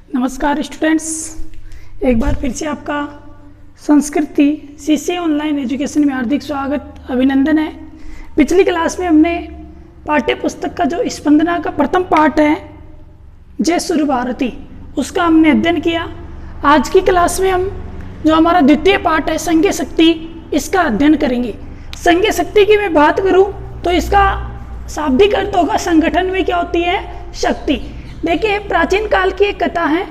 नमस्कार स्टूडेंट्स, एक बार फिर से आपका संस्कृति सीसी ऑनलाइन एजुकेशन में हार्दिक स्वागत अभिनंदन है। पिछली क्लास में हमने पाठ्य पुस्तक का जो स्पंदना का प्रथम पाठ है जय सूर्य भारती, उसका हमने अध्ययन किया। आज की क्लास में हम जो हमारा द्वितीय पाठ है संज्ञा शक्ति, इसका अध्ययन करेंगे। संज्ञा शक्ति की मैं बात करूं तो इसका शाब्दिक अर्थ होगा संगठन में क्या होती है, शक्ति। देखिए, प्राचीन काल की एक कथा है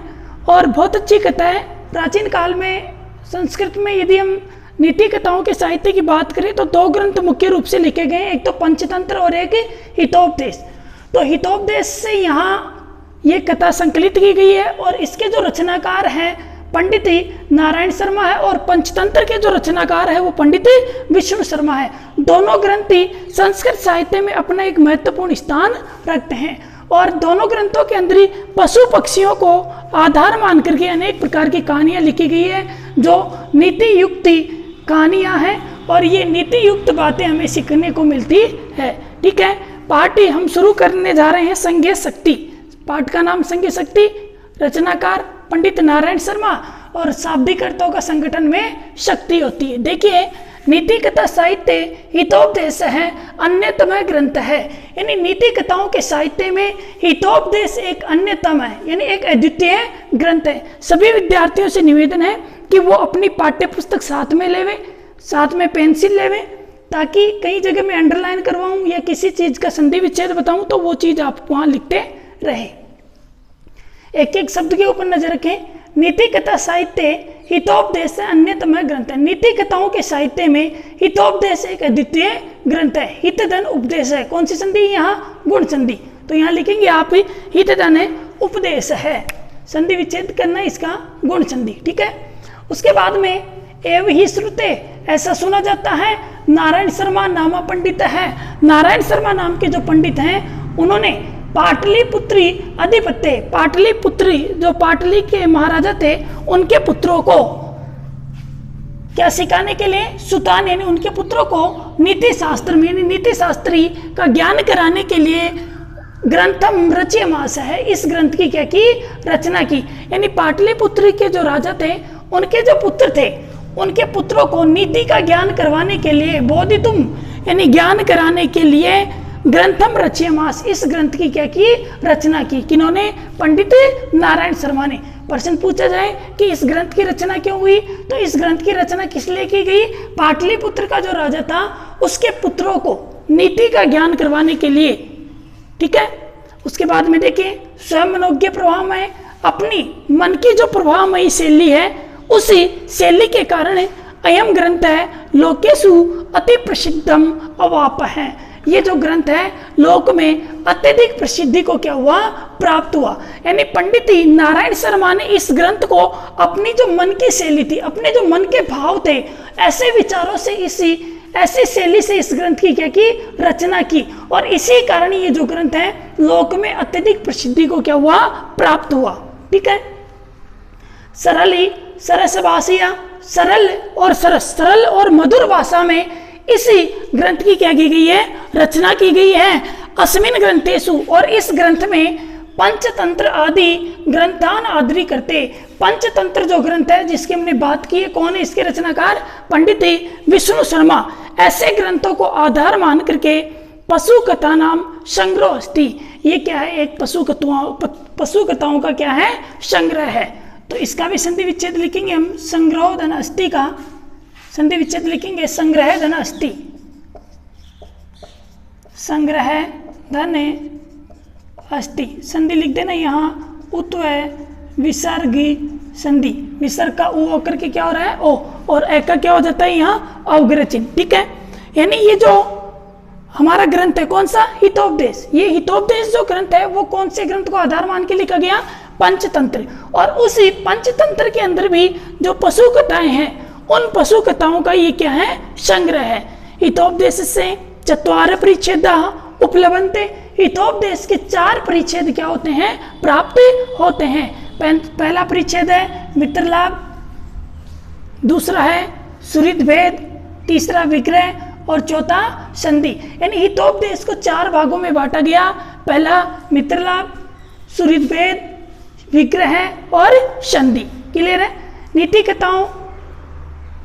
और बहुत अच्छी कथा है। प्राचीन काल में संस्कृत में यदि हम नीति कथाओं के साहित्य की बात करें तो दो ग्रंथ मुख्य रूप से लिखे गए, एक तो पंचतंत्र और एक हितोपदेश। तो हितोपदेश से यहाँ ये कथा संकलित की गई है और इसके जो रचनाकार हैं पंडित नारायण शर्मा है और पंचतंत्र के जो रचनाकार है वो पंडित विष्णु शर्मा है। दोनों ग्रंथ ही संस्कृत साहित्य में अपना एक महत्वपूर्ण स्थान रखते हैं और दोनों ग्रंथों के अंदर ही पशु पक्षियों को आधार मान करके अनेक प्रकार की कहानियां लिखी गई है जो नीति युक्त कहानियां हैं और ये नीति युक्त बातें हमें सीखने को मिलती है। ठीक है, पाठ हम शुरू करने जा रहे हैं संज्ञा शक्ति। पाठ का नाम संज्ञा शक्ति, रचनाकार पंडित नारायण शर्मा और शाब्दिक अर्थों का संगठन में शक्ति होती है। देखिए, नीति कथा साहित्य हितोपदेश है अन्यतम ग्रंथ है, यानी नीति कथाओं के साहित्य में हितोपदेश एक अन्यतम है, यानी एक अद्वितीय ग्रंथ है। सभी विद्यार्थियों से निवेदन है कि वो अपनी पाठ्य पुस्तक साथ में लेवे, साथ में पेंसिल लेवे, ताकि कई जगह मैं अंडरलाइन करवाऊं या किसी चीज का संधि विच्छेद बताऊं तो वो चीज आप वहां लिखते रहे। एक एक शब्द के ऊपर नजर रखें। नीति कथा साहित्य हितोपदेश से अन्यतम ग्रंथ है। नीति कथाओं के साहित्य में हितोपदेश एक अद्वितीय ग्रंथ है। हित धन उपदेश है, कौन सी संधि, यहाँ गुण संधि, तो यहाँ लिखेंगे आप हित धन है उपदेश है, संधि विच्छेद करना इसका गुण संधि। ठीक है, उसके बाद में एवं ही श्रुते, ऐसा सुना जाता है नारायण शर्मा नामा पंडित है। नारायण शर्मा नाम के जो पंडित हैं उन्होंने पाटलिपुत्री अधिपत्य, पाटलिपुत्री जो पाटली के महाराजा थे उनके पुत्रों को क्या सिखाने के लिए, सुतान यानी उनके पुत्रों को नीति शास्त्र में यानी नीति शास्त्री का ज्ञान कराने के लिए ग्रंथम रच्यमास है, इस ग्रंथ की क्या की रचना की। यानी पाटलिपुत्री के जो राजा थे उनके जो पुत्र थे उनके पुत्रों को नीति का ज्ञान करवाने के लिए बोधितुम यानी ज्ञान कराने के लिए ग्रंथम रच्यमास, इस ग्रंथ की क्या की रचना की। किन्होंने, पंडित नारायण शर्मा ने। प्रश्न पूछा जाए कि इस ग्रंथ की रचना क्यों हुई, तो इस ग्रंथ की रचना किस लिए की गई, पाटलिपुत्र का जो राजा था उसके पुत्रों को नीति का ज्ञान करवाने के लिए। ठीक है, उसके बाद में देखिए स्वयं मनोज्ञ प्रभावमय, अपनी मन की जो प्रभावमयी शैली है उसी शैली के कारण अयम ग्रंथ है लोकेशु अति प्रसिद्धम अवाप है। ये जो ग्रंथ है लोक में अत्यधिक प्रसिद्धि को क्या हुआ, प्राप्त हुआ। यानी पंडित नारायण शर्मा ने इस ग्रंथ को अपनी जो मन की शैली थी, अपने जो मन के भाव थे, ऐसे विचारों से ऐसी शैली से इस ग्रंथ की क्या की रचना की और इसी कारण ये जो ग्रंथ है लोक में अत्यधिक प्रसिद्धि को क्या हुआ, प्राप्त हुआ। ठीक है, सरली सरस भाषिया, सरल और सरस, सरल और मधुर भाषा में इसी ग्रंथ की क्या की गई है, रचना की गई है। अस्मिन ग्रंथेषु, और इस ग्रंथ में पंचतंत्र आदि ग्रंथान आदरी करते। पंचतंत्र जो ग्रंथ है जिसकी हमने बात की है, कौन है इसके रचनाकार, पंडित विष्णु शर्मा। ऐसे ग्रंथों को आधार मान करके पशु कथा नाम संग्रह अस्ति, ये क्या है, एक पशु कथाओं का क्या है, संग्रह है। तो इसका भी संधि विच्छेद लिखेंगे हम, संग्रह धन अस्ति का संधि विच्छेद लिखेंगे, संग्रह धन अस्ति, संग्रह धन अस्ति। संधि लिख देना यहाँ उत्व विसर्ग संधि, विसर्ग का ऊ होकर के क्या हो रहा है, ओ, और ए का क्या हो जाता है यहाँ अवग्रह चिन्ह। ठीक है, यानी ये जो हमारा ग्रंथ है कौन सा, हितोपदेश। ये हितोपदेश जो ग्रंथ है वो कौन से ग्रंथ को आधार मान के लिखा गया, पंचतंत्र। और उसी पंचतंत्र के अंदर भी जो पशु कथाएं हैं उन पशु कथाओं का ये क्या है, संग्रह है। हितोपदेश से चत्वार परिच्छेदा उपलब्धते, हितोपदेश के 4 परिच्छेद क्या होते हैं, प्राप्त होते हैं। पहला परिच्छेद है मित्रलाभ, दूसरा है सुहृद भेद, तीसरा विग्रह और चौथा संधि। यानी हितोपदेश को 4 भागों में बांटा गया। पहला मित्रलाभ, सुहृद भेद, विग्रह और संधि। क्लियर है? नीति कथाओं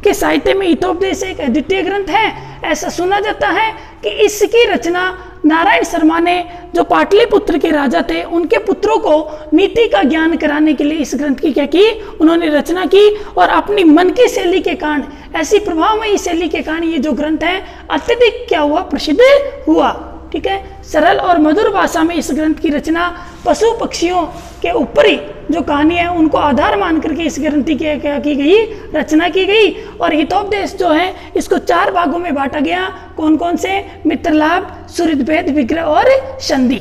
के साहित्य में हितोपदेश एक अद्वितीय ग्रंथ है। ऐसा सुना जाता है कि इसकी रचना नारायण शर्मा ने, जो पाटलिपुत्र के राजा थे, उनके पुत्रों को नीति का ज्ञान कराने के लिए इस ग्रंथ की क्या की, उन्होंने रचना की। और अपनी मन की शैली के कारण, ऐसी प्रभावमयी शैली के कारण ये जो ग्रंथ है अत्यधिक क्या हुआ, प्रसिद्ध हुआ। ठीक है, सरल और मधुर भाषा में इस ग्रंथ की रचना पशु पक्षियों के ऊपरी जो कहानी है उनको आधार मान करके इस ग्रंथ की क्या की गई, रचना की गई। और हितोपदेश जो है इसको 4 भागों में बांटा गया। कौन कौन से? मित्रलाभ, सुहृदभेद, विग्रह और संधि।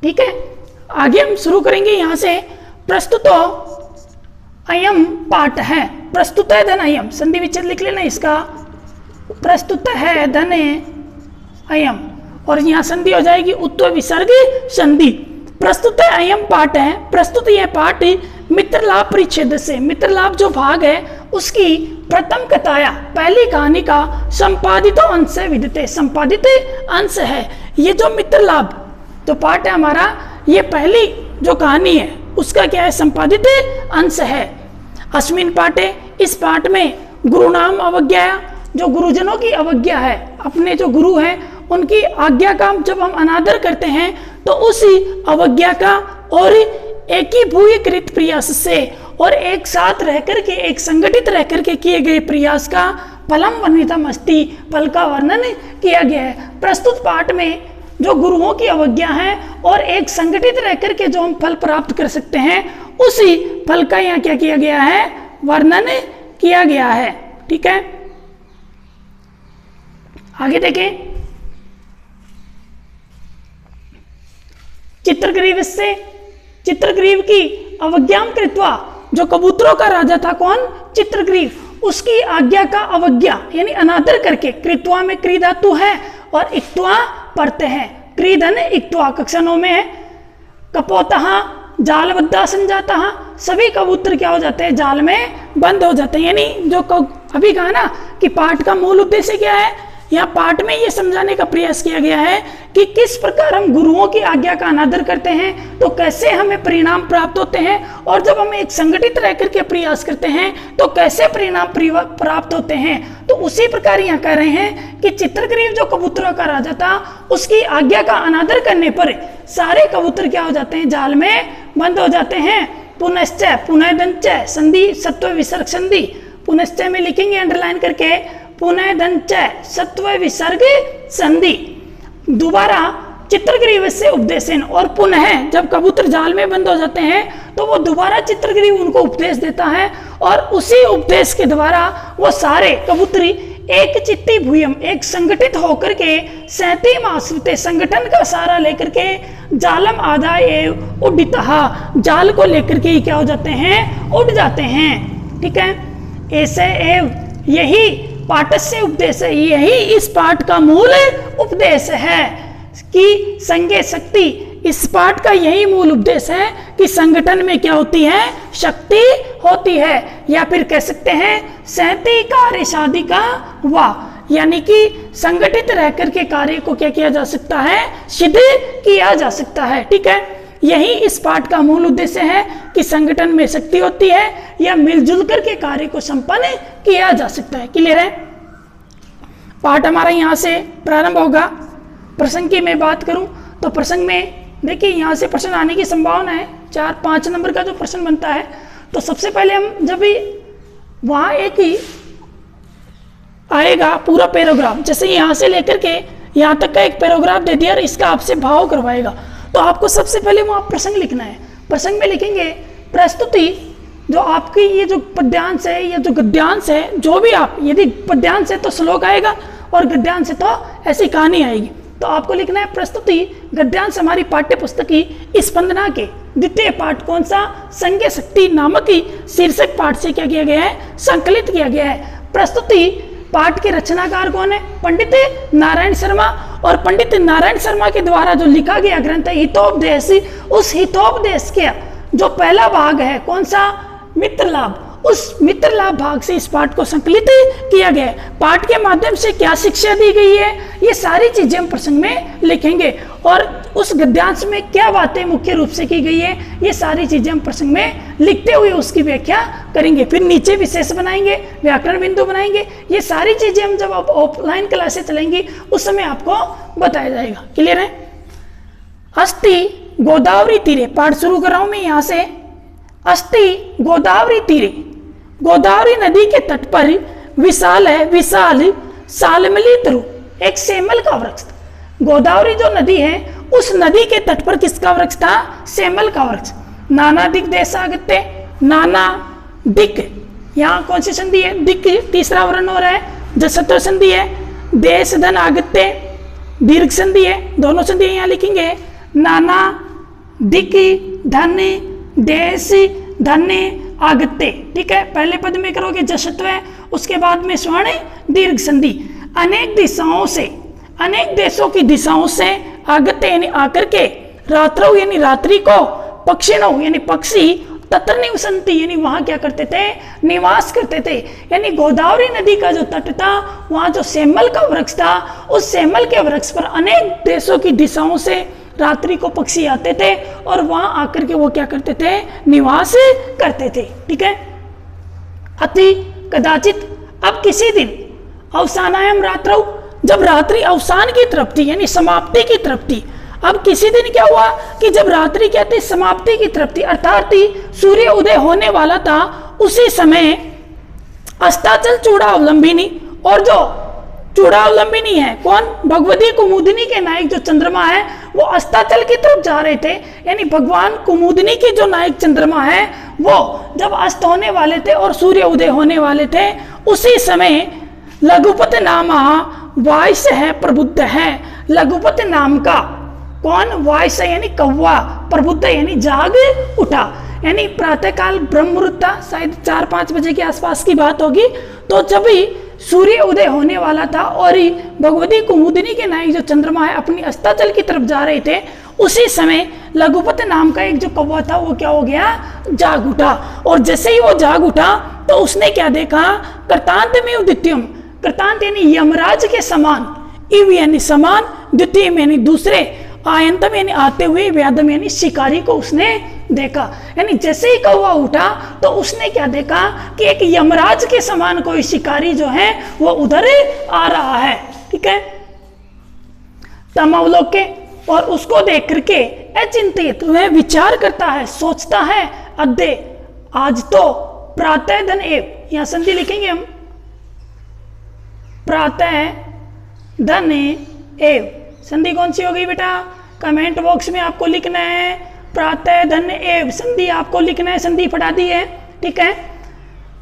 ठीक है, आगे हम शुरू करेंगे यहाँ से। प्रस्तुतो अयम पाठ है, प्रस्तुत है धन अयम, संधि विच्छेद लिख लेना इसका, प्रस्तुत है धन अयम, और यहाँ संधि हो जाएगी उत्तर विसर्ग संधि। प्रस्तुत अयम पाठ है, प्रस्तुत यह पाठ मित्रलाभ परिच्छेद से, मित्रलाभ जो भाग है उसकी प्रथम कथाया, पहली कहानी का संपादित अंश विद्यते, संपादित अंश है। ये जो मित्रलाभ जो पाठ है हमारा, ये पहली जो कहानी है उसका क्या है, संपादित अंश है। अस्मिन पाठे, इस पाठ में गुरु नाम अवज्ञा, जो गुरुजनों की अवज्ञा है, अपने जो गुरु हैं उनकी आज्ञा का जब हम अनादर करते हैं तो उसी अवज्ञा का और एकीभूतकृत प्रयास से और एक साथ रह करके, एक संगठित रह करके किए गए प्रयास का फलम वर्णितम अस्ति, फल का वर्णन किया गया है। प्रस्तुत पाठ में जो गुरुओं की अवज्ञा है और एक संगठित रह करके जो हम फल प्राप्त कर सकते हैं, उसी फल का यहाँ क्या किया गया है, वर्णन किया गया है। ठीक है, आगे देखें। चित्रग्रीव से, चित्रग्रीव की अवज्ञाम कृत्वा, जो कबूतरों का राजा था कौन, चित्रग्रीव, उसकी आज्ञा का अवज्ञा यानी अनादर करके, कृत्वा में क्री धातु है और इक्त्वा पढ़ते हैं, क्री धन इक्त्वा कक्षाओं में है। कपोतः जालबद्धा संजाता, सभी कबूतर क्या हो जाते हैं, जाल में बंद हो जाते हैं। यानी जो अभी कहा ना कि पाठ का मूल उद्देश्य क्या है, यहाँ पाठ में ये समझाने का प्रयास किया गया है कि किस प्रकार हम गुरुओं की आज्ञा का अनादर करते हैं तो कैसे हमें परिणाम प्राप्त होते हैं, और जब हम एक संगठित रह करके प्रयास करते हैं तो कैसे परिणाम प्राप्त होते हैं। तो उसी प्रकार यहाँ कह रहे हैं कि चित्रग्रीव जो कबूतरों का राजा था, उसकी आज्ञा का अनादर करने पर सारे कबूतर क्या हो जाते हैं, जाल में बंद हो जाते हैं। पुनश्च, पुनः दंच, संधि सत्व विसर्ग संधि, पुनश्च में लिखेंगे अंडरलाइन करके, पुनः दंच सत्व विसर्ग संधि, दोबारा चित्रग्रीव से उपदेशन, और पुनः जब कबूतर जाल में बंद हो जाते हैं तो वो दोबारा चित्रग्रीव उनको उपदेश देता है, और उसी उपदेश के द्वारा वो सारे कबूतरी एक चित्ती भूयम, एक संगठित होकर के सहतीम आश्रित, संगठन का सहारा लेकर के जालम आदाय एव उड्डितः, जाल को लेकर के क्या हो जाते हैं, उड़ जाते हैं। ठीक है, ऐसे एव, यही पाठ से उपदेश है, यही इस पाठ का मूल उपदेश है कि संगे शक्ति, इस पाठ का यही मूल उपदेश है कि संगठन में क्या होती है, शक्ति होती है, या फिर कह सकते हैं सहती कार्य शादी का वाह, यानी कि संगठित रहकर के कार्य को क्या किया जा सकता है, सिद्ध किया जा सकता है। ठीक है, यही इस पाठ का मूल उद्देश्य है कि संगठन में शक्ति होती है या मिलजुल करके कार्य को संपन्न किया जा सकता है। क्लियर है? पाठ हमारा यहाँ से प्रारंभ होगा। प्रसंग की मैं बात करूं तो प्रसंग में देखिए यहाँ से प्रश्न आने की संभावना है, 4-5 नंबर का जो प्रश्न बनता है। तो सबसे पहले हम जब भी वहाँ एक ही आएगा पूरा पैराग्राफ, जैसे यहाँ से लेकर के यहाँ तक का एक पैराग्राफ दे दिया और इसका आपसे भाव करवाएगा, तो आपको सबसे पहले वहाँ प्रसंग लिखना है। प्रसंग में लिखेंगे प्रस्तुति, जो आपकी ये जो पद्यांश है या जो गद्यांश है, जो भी आप, यदि पद्यांश है तो श्लोक आएगा और गद्यांश है तो ऐसी कहानी आएगी। तो आपको लिखना है प्रस्तुति। गद्यांश हमारी पाठ्य पुस्तक की स्पंदना के द्वितीय पाठ कौन सा, संज्ञा शक्ति नामक ही शीर्षक पाठ से क्या किया गया है, संकलित किया गया है। प्रस्तुति पाठ के रचनाकार कौन है, पंडित नारायण शर्मा, और पंडित नारायण शर्मा के द्वारा जो लिखा गया ग्रंथ है हितोपदेश, उस हितोपदेश के जो पहला भाग है कौन सा, मित्रलाभ, उस मित्रलाभ भाग से इस पाठ को संकलित किया गया है। पाठ के माध्यम से क्या शिक्षा दी गई है, ये सारी चीजें हम प्रसंग में लिखेंगे। और उस गद्यांश में क्या बातें मुख्य रूप से की गई है, ये सारी चीजें हम प्रसंग में लिखते हुए उसकी व्याख्या करेंगे। फिर नीचे विशेष बनाएंगे, व्याकरण बिंदु बनाएंगे। ये सारी चीजें हम जब आप ऑफलाइन क्लासेस चलेंगी उस समय आपको बताया जाएगा। क्लियर है? अस्ति गोदावरी तीरे, पाठ शुरू कर रहा हूं मैं यहां से। अस्ति गोदावरी तीरे, गोदावरी नदी के तट पर विशाल है, विशाल सालमली तरु, एक सेमल का वृक्ष था। गोदावरी जो नदी है उस नदी के तट पर किसका वृक्ष था? सेमल का वृक्ष। नाना दिक देशागत्य, नाना दिक, यहाँ कौन सी संधि है? दिक तीसरा वर्ण हो रहा है, जसत्व संधि है। देश धन आगत्य दीर्घ संधि है, दोनों संधि यहाँ लिखेंगे। नाना दिक धन देश धन आगत्य, ठीक है। पहले पद में करोगे जसत्व, उसके बाद में स्वर्ण दीर्घ संधि। अनेक दिशाओं से, अनेक देशों की दिशाओं से आगत्य यानी आकर के, रात्रौ यानी रात्रि को, पक्षिणौ यानी पक्षी, तत्र निवसंति यानी वहां क्या करते थे? निवास करते थे। यानी गोदावरी नदी का जो तट था वहां जो सेमल का वृक्ष था, उस सेमल के वृक्ष पर अनेक देशों की दिशाओं से रात्रि को पक्षी आते थे और वहां आकर के वो क्या करते थे? निवास करते थे, ठीक है। अति कदाचित, अब किसी दिन, अवसानायाम रात्रौ, जब रात्रि अवसान की तरफ थी यानी समाप्ति की तरफ थी। अब किसी दिन क्या हुआ कि जब रात्रि क्या थी? समाप्ति की तरफ थी, अर्थात सूर्य उदय होने वाला था। उसी समय अस्ताचल चूड़ावलंबिनी, और जो चूड़ावलंबिनी है कौन? भगवती कुमुदिनी के नायक जो चंद्रमा है वो अस्ताचल की तरफ जा रहे थे। यानी भगवान कुमुदिनी के जो नायक चंद्रमा है वो जब अस्त होने वाले थे और सूर्य उदय होने वाले थे, उसी समय लघुपत नाम वायस है, प्रबुद्ध है। लघुपत नाम का कौन? वायस यानी कौवा, प्रबुद्ध यानी जाग उठा। यानी प्रातःकाल ब्रह्म मुहूर्त था, शायद 4-5 बजे के आसपास की बात होगी। तो जब ही सूर्य उदय होने वाला था और भगवती कुमुदिनी के नायक जो चंद्रमा है अपनी अस्ताचल की तरफ जा रहे थे, उसी समय लघुपत नाम का एक जो कौवा था वो क्या हो गया? जाग उठा। और जैसे ही वो जाग उठा तो उसने क्या देखा? कृतांत में उदित्यम, कृतांत यानी यमराज के समान, इव यानी समान, द्वितीय यानी दूसरे, आयंतम यानी आते हुए, व्यादम यानी शिकारी को उसने देखा। यानी जैसे ही कौवा उठा तो उसने क्या देखा कि एक यमराज के समान कोई शिकारी जो है वो उधर आ रहा है, ठीक है। तमवलोके, और उसको देख करके अचिंतित वह विचार करता है, सोचता है। अद्य आज तो प्रातः धन एव, यहां संधि लिखेंगे हम, प्रातः धन एव। संधि कौन सी हो गई बेटा? कमेंट बॉक्स में आपको लिखना है प्रातः धन एव, संधि आपको लिखना है, संधि फटा दी है, ठीक है।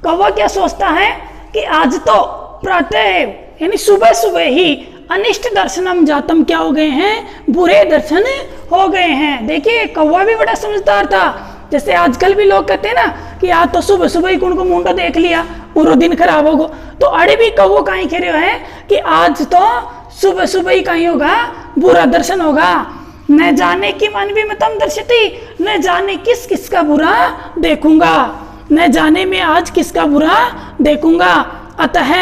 कौवा क्या सोचता है कि आज तो प्रातः एव यानी सुबह सुबह ही अनिष्ट दर्शनम जातम, क्या हो गए हैं? बुरे दर्शन हो गए हैं। देखिए कौवा भी बड़ा समझदार था। जैसे आजकल भी लोग कहते हैं ना कि आज तो सुबह सुबह ही कुण को मुंडा देख लिया, पूरा दिन खराब होगा। तो अड़े भी कौवो कहीं कह रहे हैं कि आज तो सुबह सुबह ही कहीं होगा बुरा दर्शन होगा। न जाने कि मन भी मतम दर्शती, न जाने किस किस का बुरा देखूंगा, न जाने में आज किसका बुरा देखूंगा। अतः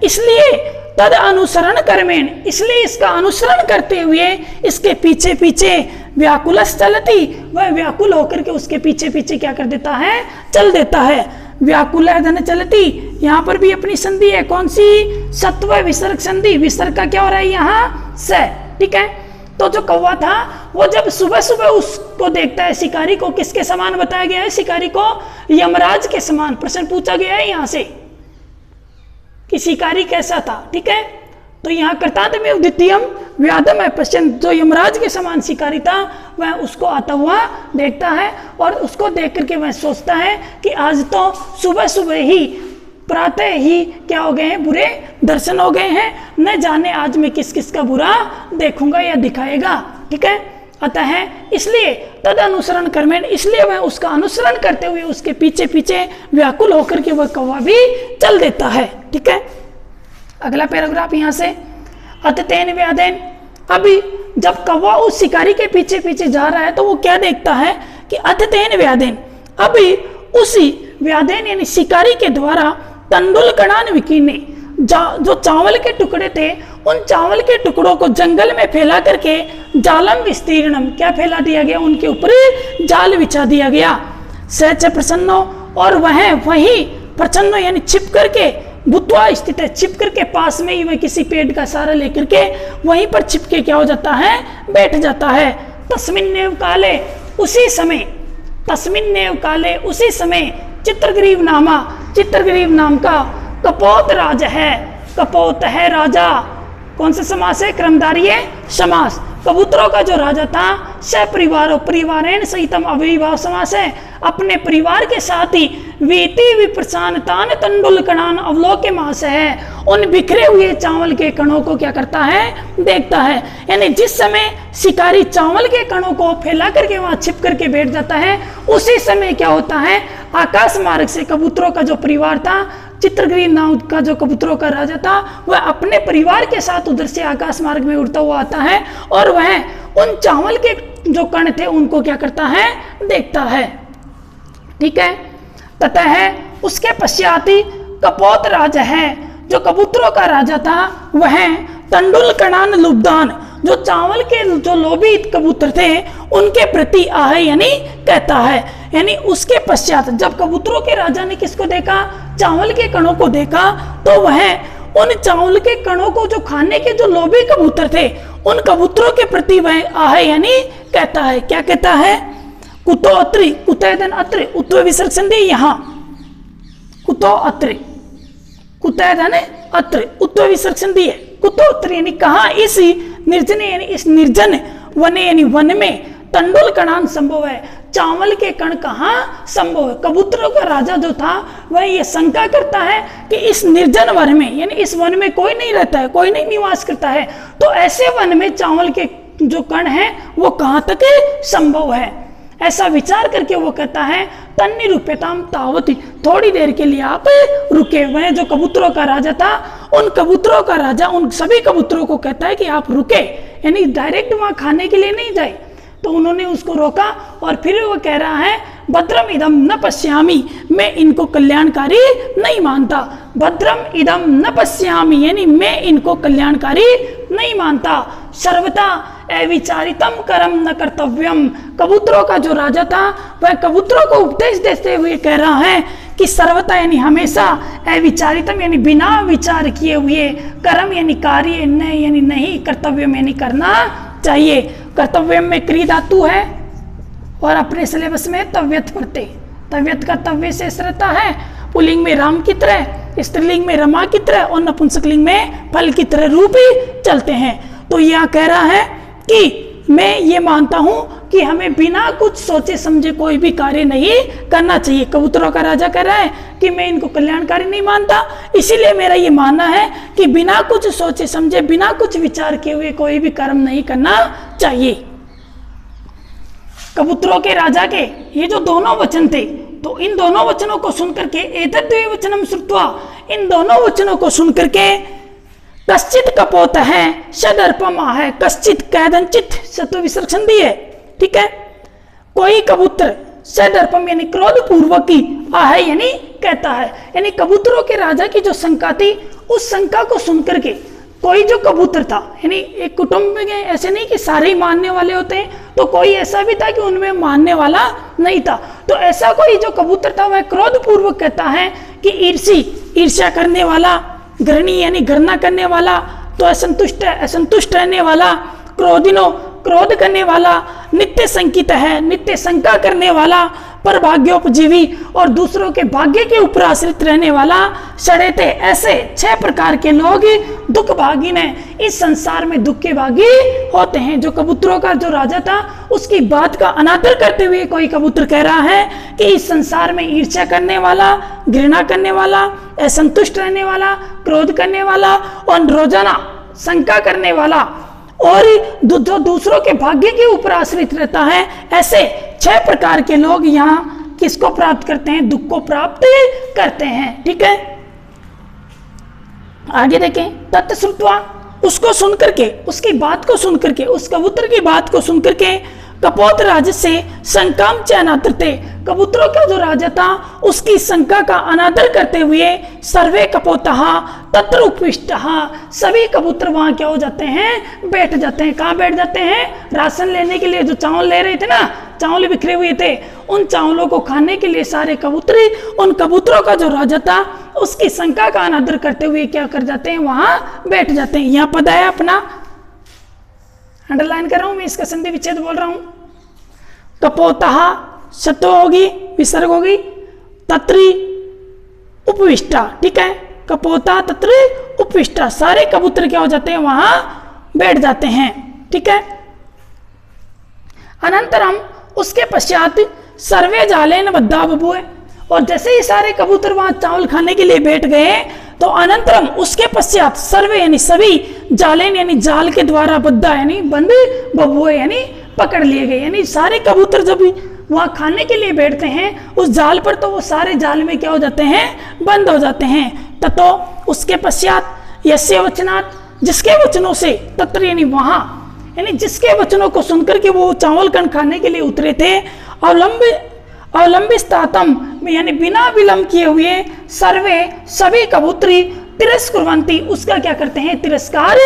इसलिए तद अनुसरण कर्मेण, इसलिए इसका अनुसरण करते हुए इसके पीछे पीछे व्याकुलस चलती, वह व्याकुल होकर के उसके पीछे पीछे क्या कर देता है? चल देता है। व्याकुल धन चलती, यहाँ पर भी अपनी संधि है, कौन सी? सत्व विसर्ग संधि। विसर्ग का क्या हो रहा है यहाँ? स, ठीक है। तो जो कौवा था वो जब सुबह सुबह उसको देखता है, शिकारी को किसके समान बताया गया है? शिकारी को यमराज के समान। प्रश्न पूछा गया है यहाँ से कि शिकारी कैसा था, ठीक है। तो यहाँ कृतांत में उदित्यम व्यादम है, पश्चिम, जो यमराज के समान शिकारी था वह उसको आता हुआ देखता है और उसको देख करके वह सोचता है कि आज तो सुबह सुबह ही, प्रातः ही क्या हो गए हैं? बुरे दर्शन हो गए हैं। न जाने आज मैं किस किस का बुरा देखूंगा या दिखाएगा, ठीक है। अतः इसलिए तद अनुसरण कर्मेण, इसलिए वह उसका अनुसरण करते हुए उसके पीछे पीछे व्याकुल होकर के वह कौवा भी चल देता है, ठीक है। अगला पैराग्राफ यहाँ से, अततेन व्यादेन। अभी जब कौवा उस शिकारी के पीछे पीछे जा रहा है तो वो क्या देखता है कि अततेन व्यादेन, अभी उसी व्यादेन यानी शिकारी के द्वारा तंडुल कणान विकीर्णे, जो चावल के टुकड़े थे उन चावल के टुकड़ों को जंगल में फैला करके जालम विस्तीर्णम, क्या फैला दिया गया, उनके ऊपर जाल बिछा दिया गया। सहज प्रसन्नो, और वह वही प्रसन्न यानी छिप करके, भूत्वा स्थित है, छिप करके पास में ही वह किसी पेड़ का सहारा लेकर के वहीं पर छिप के क्या हो जाता है, बैठ जाता है। तस्मिन्नेव काले, उसी समय, तस्मिन्नेव काले, उसी समय चित्रग्रीव नामा, चित्रग्रीव नाम का कपोत राज है, कपोत है राजा। कौन सा समास है, क्रमधारीय समास। कबूतरों का जो राजा था सपरिवारो, परिवारेण सहितम अविभाव समास है, अपने परिवार के साथ ही वीति विप्रसानतान तंडुल कणान अवलोके मास है, उन बिखरे हुए चावल के कणों को क्या करता है, देखता है। यानी जिस समय शिकारी चावल के कणों को फैला करके वहां छिप करके बैठ जाता है, उसी समय क्या होता है, आकाश मार्ग से कबूतरों का जो परिवार था, चित्रग्रीव नाम का जो कबूतरों का राजा था, वह अपने परिवार के साथ उधर से आकाश मार्ग में उड़ता हुआ आता है और वह उन चावल के जो कण थे उनको क्या करता है, देखता है। ठीक है, तथा है उसके पश्चात कपोत राजा है, जो कबूतरों का राजा था वह तंडुल कणान लुब्धान, जो चावल के जो लोभी कबूतर थे उनके प्रति आह यानी कहता है। यानी उसके पश्चात जब कबूतरों के राजा ने किसको देखा, चावल के कणों को देखा, तो वह उन चावल के कणों को जो खाने के जो लोभी कबूतर थे उन कबूतरों के प्रति वह आह यानी कहता है। क्या कहता है, कुतो अत्रि, कुतैदन अत्रि, उत्व विसर्ग संधि यहाँ, कुतो अत्रि, कुतैदन अत्रि, उत्व विसर्ग संधि है। कुतो अत्रि यानी कहा, इस निर्जन यानी इस निर्जन वने यानी वन में तंडुल कणान संभव है, चावल के कण कहाँ संभव है। कबूतरों का राजा जो था वह ये शंका करता है कि इस निर्जन वन में, यानी इस वन में कोई नहीं रहता है, कोई नहीं निवास करता है, तो ऐसे वन में चावल के जो कण हैं वो कहाँ तक संभव है। ऐसा विचार करके वो कहता है तन्निरूप्यताम तावती, थोड़ी देर के लिए आप रुके। वह जो कबूतरों का राजा था, उन कबूतरों का राजा उन सभी कबूतरों को कहता है कि आप रुके, यानी डायरेक्ट वहां खाने के लिए नहीं जाए। तो उन्होंने उसको रोका और फिर वो कह रहा है भद्रम इदम न पश्यामी, मैं इनको कल्याणकारी नहीं मानता। भद्रम इदम न पश्यामी यानी मैं इनको कल्याणकारी नहीं मानता। सर्वथा अविचारितम कर्म न कर्तव्यम, कबूतरों का जो राजा था वह कबूतरों को उपदेश देते हुए कह रहा है कि सर्वथा यानी हमेशा, अविचारितम यानी बिना विचार किए हुए, कर्म यानी कार्य, न यानी नहीं, कर्तव्यम यानी करना चाहिए। कर्तव्य में क्री धातु है और अपने सिलेबस में तव्यत पढ़ते, तव्यत का तव्य से रहता है, पुल्लिंग में राम की तरह, स्त्रीलिंग में रमा की तरह और नपुंसकलिंग में फल की तरह रूप ही चलते हैं। तो यह कह रहा है कि मैं ये मानता हूं कि हमें बिना कुछ सोचे समझे कोई भी कार्य नहीं करना चाहिए। कबूतरों का राजा कह रहा है कि मैं इनको कल्याणकारी नहीं मानता, इसीलिए मेरा ये मानना है कि बिना कुछ सोचे समझे, बिना कुछ विचार किए हुए कोई भी कर्म नहीं करना चाहिए। कबूतरों के राजा के ये जो दोनों वचन थे, तो इन दोनों वचनों को सुनकर के एतद्वे वचनम श्रुत्वा, इन दोनों वचनों को सुनकर के कश्चित कपोत है सदर्पम है, कश्चित कैदंचित सत्व विसर्ग संधि है। ठीक है, कोई कबूतर सदर्पम यानी क्रोध पूर्वक की आह यानी कहता है, यानी कबूतरों के राजा की जो शंका थी उस शंका को सुनकर के कोई जो कबूतर था, यानी एक कुटुंब में ऐसे नहीं कि सारे ही मानने वाले होते हैं, तो कोई ऐसा भी था कि उनमें मानने वाला नहीं था। तो ऐसा कोई जो कबूतर था वह क्रोध पूर्वक कहता है कि ईर्ष्या करने वाला, घृणी यानी घृणा करने वाला, तो असंतुष्ट रहने वाला, क्रोधिनो क्रोध करने वाला, नित्य संकित है नित्य शंका करने वाला, पर भाग्योपजीवी और दूसरों के भाग्य के ऊपर आश्रित रहने वाला, षड़ेते, ऐसे 6 प्रकार के लोग दुख भागी ने इस संसार में दुख के भागी होते हैं। जो कबूतरों का जो राजा था उसकी बात का अनादर करते हुए कोई कबूतर कह रहा है कि इस संसार में ईर्ष्या करने वाला, घृणा करने वाला, असंतुष्ट रहने वाला, क्रोध करने वाला और रोजाना शंका करने वाला और जो दूसरों के भाग्य के ऊपर आश्रित रहता है, ऐसे 6 प्रकार के लोग यहाँ किसको प्राप्त करते हैं, दुख को प्राप्त करते हैं। ठीक है, आगे देखें, तत्श्रुत्वा, उसको सुन करके, उसकी बात को सुन करके, उस कबूतर की बात को सुन करके कपोत राज से शंकाम च अनादरते, कबूतरों का जो राजा था उसकी शंका का अनादर करते हुए सर्वे कपोतः तत्र उपविष्टः, सभी कबूतर वहां क्या हो जाते हैं, बैठ जाते हैं। कहाँ बैठ जाते हैं, राशन लेने के लिए जो चावल ले रहे थे ना, चावल बिखरे हुए थे, उन चावलों को खाने के लिए सारे कबूतर उन कबूतरों का जो राजा था उसकी शंका का अनादर करते हुए क्या कर जाते हैं, वहां बैठ जाते हैं। यहाँ पद है अपना, अंडरलाइन कर रहा हूं मैं, इसका संधि विच्छेद बोल रहा हूं। कपोतः शत्व होगी, विसर्ग होगी, तत्री उपविष्टा, ठीक है, कपोता तत्री उपविष्टा, सारे कबूतर क्या हो जाते हैं, वहां बैठ जाते हैं, ठीक है। अनंतरम, उसके पश्चात सर्वे जालेन बद्धा बबुए, और जैसे ही सारे कबूतर वहां चावल खाने के लिए बैठ गए तो अनंतरम उसके पश्चात सर्वे यानी सभी जालेन यानी जाल के द्वारा बद्धा यानी बंद बबुए यानी पकड़ लिए गए, यानी सारे कबूतर जब वहां खाने के लिए बैठते हैं उस जाल पर तो वो सारे जाल में क्या हो जाते हैं, बंद हो जाते हैं। ततो, उसके पश्चात यस्य वचनात्, जिसके वचनों से, तत्र यानी वहां, यानी जिसके वचनों को सुनकर के वो चावल कण खाने के लिए उतरे थे, अवलंबिस्तातम यानी बिना विलंब किए हुए सर्वे सभी कबूतरी तिरस्कुर्वन्ति, उसका क्या करते हैं, तिरस्कार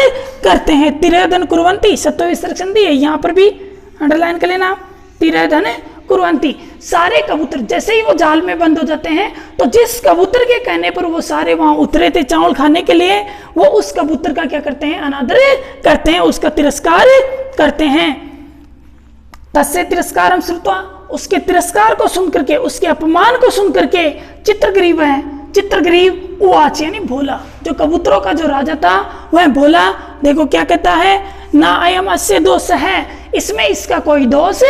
करते हैं। तिरधन कुर्वन्ति सत्व विसर्ग संधि है, यहाँ पर भी अंडरलाइन कर लेना, तिरधन कुर्वन्ति, सारे कबूतर जैसे ही वो जाल में बंद हो जाते हैं तो जिस कबूतर के कहने पर वो सारे वहां उतरे थे चावल खाने के लिए, वो उस कबूतर का क्या करते हैं, अनादर करते हैं, उसका तिरस्कार करते हैं। तस्य तिरस्कारम श्रुत्वा, उसके तिरस्कार को सुनकर के, उसके अपमान को सुनकर के, चित्रग्रीव है, चित्रग्रीव उवाच यानी भोला, जो कबूतरों का जो राजा था वह भोला, देखो क्या कहता है, ना अयम अस्य दोष है, इसमें इसका कोई दोष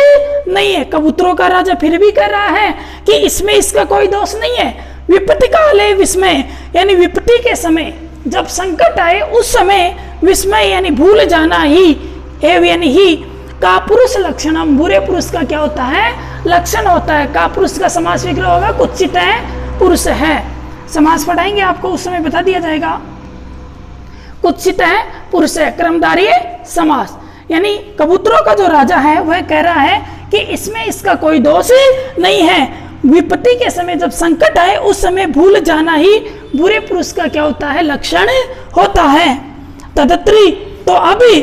नहीं है। कबूतरों का राजा फिर भी कह रहा है कि इसमें इसका कोई दोष नहीं है। विपत्ति काले विस्मय, यानी विपत्ति के समय, जब संकट आए उस समय विस्मय यानी भूल जाना ही, एव यानी ही का पुरुष लक्षणम, बुरे पुरुष का क्या होता है, लक्षण होता है। का पुरुष का समास विग्रह होगा, कुत्सित है, पुरुष है, समास पढ़ाएंगे आपको उस समय बता दिया जाएगा। कुत्सित है, पुरुष है, कर्मधारय समास, यानी कबूतरों का जो राजा है वह कह रहा है कि इसमें इसका कोई दोष नहीं है। विपत्ति के समय जब संकट आए उस समय भूल जाना ही बुरे पुरुष का क्या होता है, लक्षण होता है। तदत्री, तो अभी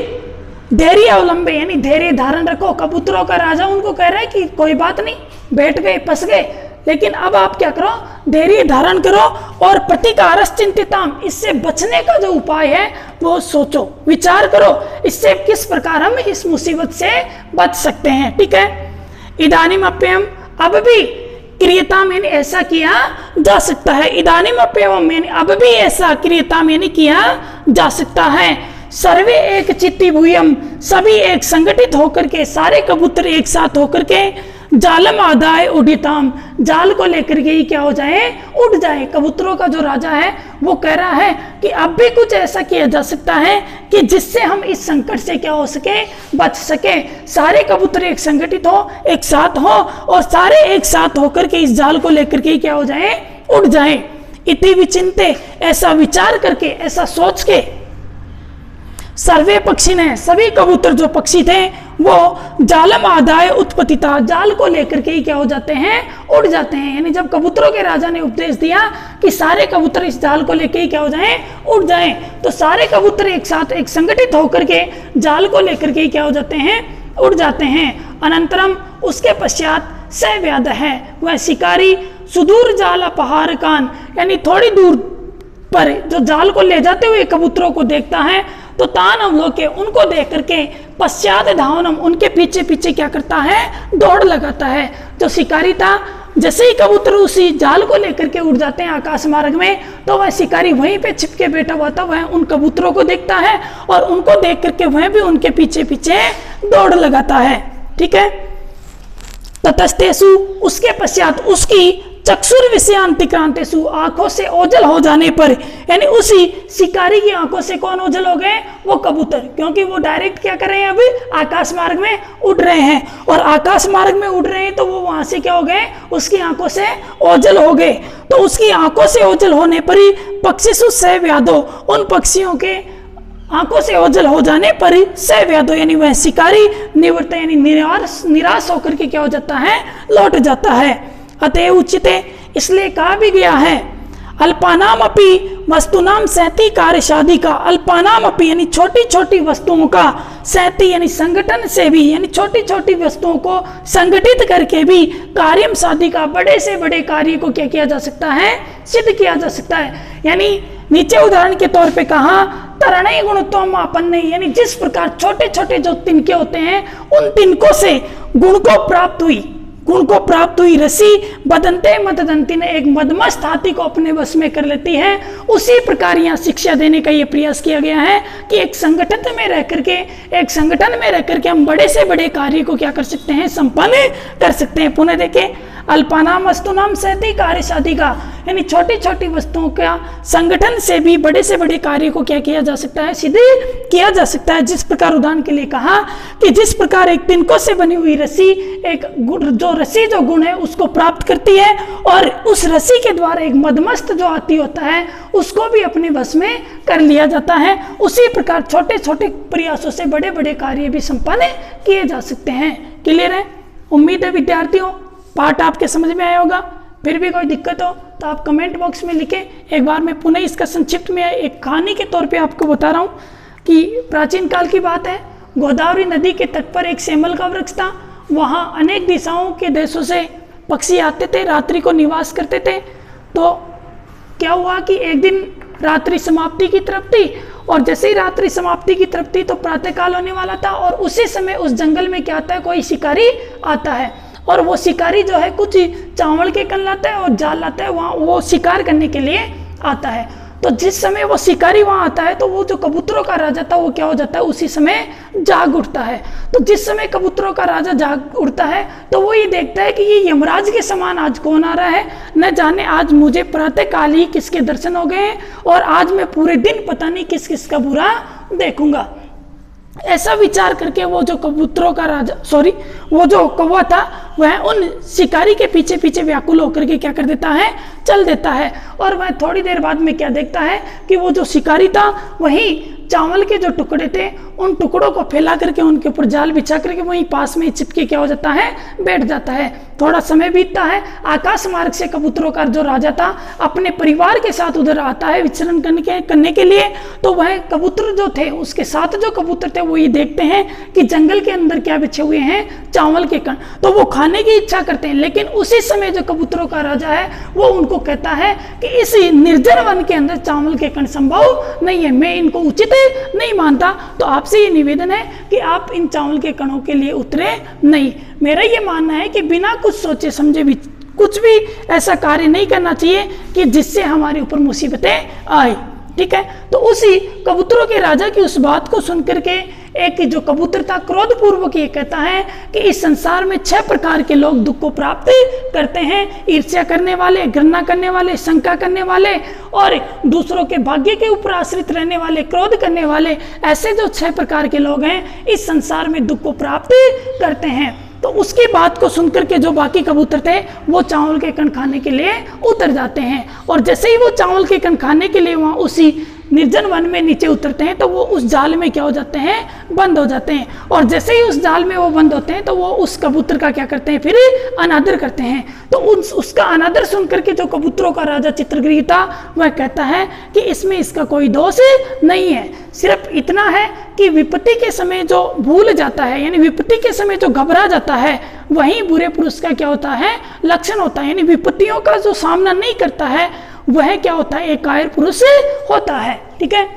धैर्य अवलंबे यानी धैर्य धारण रखो। कबूतरों का राजा उनको कह रहा है कि कोई बात नहीं, बैठ गए, फंस गए, लेकिन अब आप क्या करो, धैर्य धारण करो और प्रतिकारस चिंतिताम, इससे बचने का जो उपाय है वो सोचो, विचार करो, इससे किस प्रकार हम इस मुसीबत से बच सकते हैं, ठीक है। इदानीम अप्ययम, अब भी क्रियताम यानी ऐसा किया जा सकता है। इदानीम अप्ययम यानी अब भी ऐसा क्रियताम यानी किया जा सकता है। सर्वे एक चित्ती भूयम, सभी एक संगठित होकर के, सारे कबूतर एक साथ होकर के, जालम आदाय उडिताम, जाल को लेकर के ही क्या हो जाए, उड़ जाए। कबूतरों का जो राजा है वो कह रहा है कि अब भी कुछ ऐसा किया जा सकता है कि जिससे हम इस संकट से क्या हो सके, बच सके। सारे कबूतर एक संगठित हो, एक साथ हो और सारे एक साथ होकर के इस जाल को लेकर के ही क्या हो जाए, उड़ जाए। इति विचिंते, ऐसा विचार करके, ऐसा सोच के, सर्वे पक्षी ने, सभी कबूतर जो पक्षी थे वो जालम आदाय उत्पतिता, जाल को लेकर के ही क्या हो जाते हैं, उड़ जाते हैं। यानी जब कबूतरों के राजा ने उपदेश दिया कि सारे कबूतर इस जाल को लेकर ही क्या हो जाएं, उड़ जाएं, तो सारे कबूतर एक साथ एक संगठित होकर के जाल को लेकर के ही क्या हो जाते हैं, उड़ जाते हैं। अनंतरम, उसके पश्चात स व्याध है, वह शिकारी सुदूर जाल अपहार कान, यानी थोड़ी दूर पर जो जाल को ले जाते हुए कबूतरों को देखता है तो तान अवलोके, उनको देख करके, पश्चात धावनम, उनके पीछे पीछे क्या करता है, दौड़ लगाता है। जो शिकारी था, जैसे ही कबूतर उसी जाल को लेकर के उड़ जाते हैं आकाश मार्ग में, तो वह शिकारी वहीं पे छिपके बैठा हुआ था, वह उन कबूतरों को देखता है और उनको देख करके वह भी उनके पीछे पीछे दौड़ लगाता है, ठीक है। ततस्तेसु, उसके पश्चात उसकी चक्षुर विषयांतिक्रांतेसु, आंखों से ओझल हो जाने पर, यानी उसी शिकारी की आंखों से कौन ओझल हो गए, वो कबूतर, क्योंकि वो डायरेक्ट क्या कर रहे हैं, अभी आकाश मार्ग में उड़ रहे हैं और आकाश मार्ग में उड़ रहे हैं तो वो वहां से क्या हो गए, उसकी आंखों से ओझल हो गए। तो उसकी आंखों से ओझल होने पर ही पक्षिसु स व्याधो, उन पक्षियों के आंखों से ओझल हो जाने पर स व्याधो यानी वह शिकारी निवृत्त यानी निराश होकर के क्या हो जाता है, लौट जाता है। अतएव उचित इसलिए कहा भी गया है अल्पानाम अपि वस्तुनाम सहती कार्य शादी का, अल्पानाम अपि यानी छोटी छोटी वस्तुओं का, सहती यानी संगठन से भी, यानी छोटी छोटी वस्तुओं को संगठित करके भी कार्यम शादी का, बड़े से बड़े कार्य को क्या किया जा सकता है, सिद्ध किया जा सकता है। यानी नीचे उदाहरण के तौर पे कहा तरणय गुणत्वम आपन्न, यानी जिस प्रकार छोटे छोटे जो तिनके होते हैं उन तिनकों से गुण को प्राप्त हुई रसी बदनते मददंती ने एक मदमस्त हाथी को अपने वश में कर लेती है। उसी प्रकार यहाँ शिक्षा देने का ये प्रयास किया गया है कि एक संगठन में रह करके हम बड़े से बड़े कार्य को क्या कर सकते हैं, संपन्न कर सकते हैं। पुनः देखें अल्पानाम वस्तुनाम सहती कार्य साधी का, यानी छोटी छोटी वस्तुओं का संगठन से भी बड़े से बड़े कार्य को क्या किया जा सकता है, सिद्ध किया जा सकता है। जिस प्रकार उदाहरण के लिए कहा कि जिस प्रकार एक तिनकों से बनी हुई रस्सी एक रस्सी जो गुण है उसको प्राप्त करती है और उस रस्सी के द्वारा एक मदमस्त जो हाथी होता है उसको भी अपने वश में कर लिया जाता है, उसी प्रकार छोटे छोटे प्रयासों से बड़े बड़े कार्य भी संपन्न किए जा सकते हैं। क्लियर है? उम्मीद है विद्यार्थियों पाठ आपके समझ में आया होगा। फिर भी कोई दिक्कत हो तो आप कमेंट बॉक्स में लिखें। एक बार मैं पुनः इसका संक्षिप्त में एक कहानी के तौर पे आपको बता रहा हूँ कि प्राचीन काल की बात है। गोदावरी नदी के तट पर एक सेमल का वृक्ष था। वहाँ अनेक दिशाओं के देशों से पक्षी आते थे, रात्रि को निवास करते थे। तो क्या हुआ कि एक दिन रात्रि समाप्ति की तरफ थी और जैसे ही रात्रि समाप्ति की तरफ थी तो प्रातःकाल होने वाला था और उसी समय उस जंगल में क्या आता है, कोई शिकारी आता है और वो शिकारी जो है कुछ चावल के कण लाता है और जाल लाता है, वहाँ वो शिकार करने के लिए आता है। तो जिस समय वो शिकारी वहाँ आता है तो वो जो कबूतरों का राजा था वो क्या हो जाता है, उसी समय जाग उठता है। तो जिस समय कबूतरों का राजा जाग उठता है तो वो ये देखता है कि ये यमराज के समान आज कौन आ रहा है, न जाने आज मुझे प्रातःकाल ही किसके दर्शन हो गए और आज मैं पूरे दिन पता नहीं किस किस का बुरा देखूंगा। ऐसा विचार करके वो जो कबूतरों का राजा वो जो कौवा था वह उन शिकारी के पीछे पीछे व्याकुल होकर के क्या कर देता है, चल देता है। और वह थोड़ी देर बाद में क्या देखता है कि वो जो शिकारी था वही चावल के जो टुकड़े थे उन टुकड़ों को फैला करके उनके ऊपर जाल बिछा करके वहीं पास में चिपके क्या हो जाता है, बैठ जाता है। थोड़ा समय बीतता है, आकाश मार्ग से कबूतरों का जो राजा था अपने परिवार के साथ उधर आता है विचरण करने के लिए। तो वह कबूतर जो थे उसके साथ जो कबूतर थे वो ये देखते हैं कि जंगल के अंदर क्या बिछे हुए हैं, चावल के कण। तो वो खाने की इच्छा करते हैं, लेकिन उसी समय जो कबूतरों का राजा है वो उनको कहता है कि इस निर्जन वन के अंदर चावल के कण संभव नहीं है, मैं इनको उचित नहीं मानता। तो आपसे ये निवेदन है कि आप इन चावल के कणों के लिए उतरे नहीं। मेरा ये मानना है कि बिना कुछ सोचे समझे भी कुछ भी ऐसा कार्य नहीं करना चाहिए कि जिससे हमारे ऊपर मुसीबतें आए। ठीक है? तो उसी कबूतरों के राजा की उस बात को सुनकर के एक जो कबूतर था क्रोधपूर्वक ये कहता है कि इस संसार में 6 प्रकार के लोग दुख को प्राप्त करते हैं, ईर्ष्या करने वाले, घृणा करने वाले, शंका करने वाले और दूसरों के भाग्य के ऊपर आश्रित रहने वाले, क्रोध करने वाले। ऐसे जो 6 प्रकार के लोग हैं इस संसार में दुख को प्राप्त करते हैं। तो उसकी बात को सुनकर के जो बाकी कबूतर थे वो चावल के कण खाने के लिए उतर जाते हैं और जैसे ही वो चावल के कण खाने के लिए वहाँ उसी निर्जन वन में नीचे उतरते हैं तो वो उस जाल में क्या हो जाते हैं, बंद हो जाते हैं। और जैसे ही उस जाल में वो बंद होते हैं तो वो उस कबूतर का क्या करते हैं, फिर अनादर करते हैं। तो उसका अनादर सुनकर के जो कबूतरों का राजा चित्रगृह था वह कहता है कि इसमें इसका कोई दोष नहीं है, सिर्फ इतना है कि विपत्ति के समय जो भूल जाता है, यानी विपत्ति के समय जो घबरा जाता है वही बुरे पुरुष का क्या होता है, लक्षण होता है। यानी विपत्तियों का जो सामना नहीं करता है वह क्या होता है, एक कायर पुरुष होता है। ठीक है?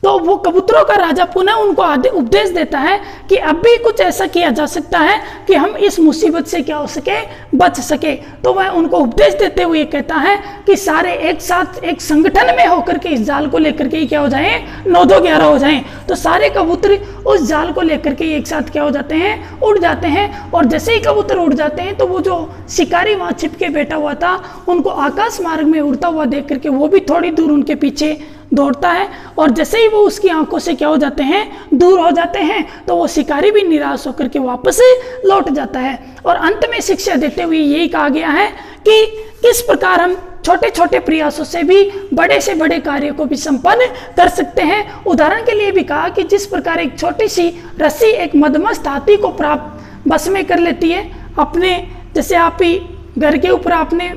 तो वो कबूतरों का राजा पुनः उनको उपदेश देता है कि अब भी कुछ ऐसा किया जा सकता है कि हम इस मुसीबत से क्या हो सके, बच सके। तो वह उनको उपदेश देते हुए कहता है कि सारे एक साथ एक संगठन में होकर के इस जाल को लेकर के क्या हो जाएं, 9-2-11 हो जाएं। तो सारे कबूतर उस जाल को लेकर के एक साथ क्या हो जाते हैं, उड़ जाते हैं। और जैसे ही कबूतर उड़ जाते हैं तो वो जो शिकारी वहाँ छिपके बैठा हुआ था उनको आकाश मार्ग में उड़ता हुआ देख करके वो भी थोड़ी दूर उनके पीछे दौड़ता है और जैसे ही वो उसकी आंखों से क्या हो जाते हैं, दूर हो जाते हैं। तो वो शिकारी भी निराश होकर के वापस लौट जाता है। और अंत में शिक्षा देते हुए यही कहा गया है कि किस प्रकार हम छोटे छोटे प्रयासों से भी बड़े से बड़े कार्य को भी संपन्न कर सकते हैं। उदाहरण के लिए भी कहा कि जिस प्रकार एक छोटी सी रस्सी एक मदमस्त हाथी को प्राप्त बस में कर लेती है, अपने जैसे आप ही घर के ऊपर आपने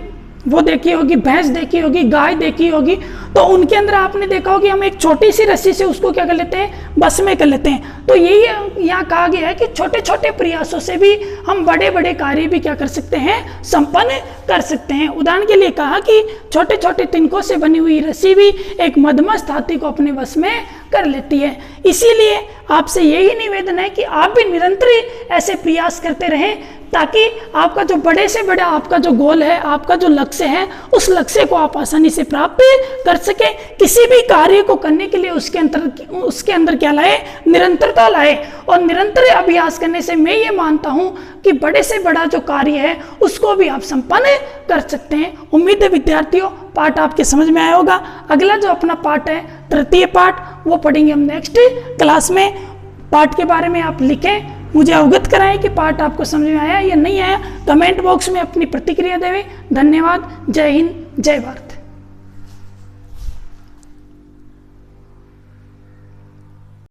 वो देखी होगी, भैंस देखी होगी, गाय देखी होगी, तो उनके अंदर आपने देखा होगी हम एक छोटी सी रस्सी से उसको क्या कर लेते हैं, बस में कर लेते हैं। तो यही यहाँ कहा गया है कि छोटे छोटे प्रयासों से भी हम बड़े बड़े कार्य भी क्या कर सकते हैं, संपन्न कर सकते हैं। उदाहरण के लिए कहा कि छोटे छोटे तिनकों से बनी हुई रस्सी भी एक मदमस्त हाथी को अपने बस में कर लेती है। इसीलिए आपसे यही निवेदन है कि आप भी निरंतर ऐसे प्रयास करते रहें, ताकि आपका जो बड़े से बड़ा आपका जो गोल है, आपका जो लक्ष्य है, उस लक्ष्य को आप आसानी से प्राप्त कर सके। किसी भी कार्य को करने के लिए उसके अंदर क्या लाए, निरंतरता लाए। और निरंतर अभ्यास करने से मैं ये मानता हूँ कि बड़े से बड़ा जो कार्य है उसको भी आप संपन्न कर सकते हैं। उम्मीद है विद्यार्थियों पाठ आपके समझ में आया होगा। अगला जो अपना पाठ है, तृतीय पाठ, वो पढ़ेंगे हम नेक्स्ट क्लास में। पाठ के बारे में आप लिखें, मुझे अवगत कराएं कि पाठ आपको समझ में आया या नहीं आया। कमेंट बॉक्स में अपनी प्रतिक्रिया देवें। धन्यवाद। जय हिंद, जय भारत।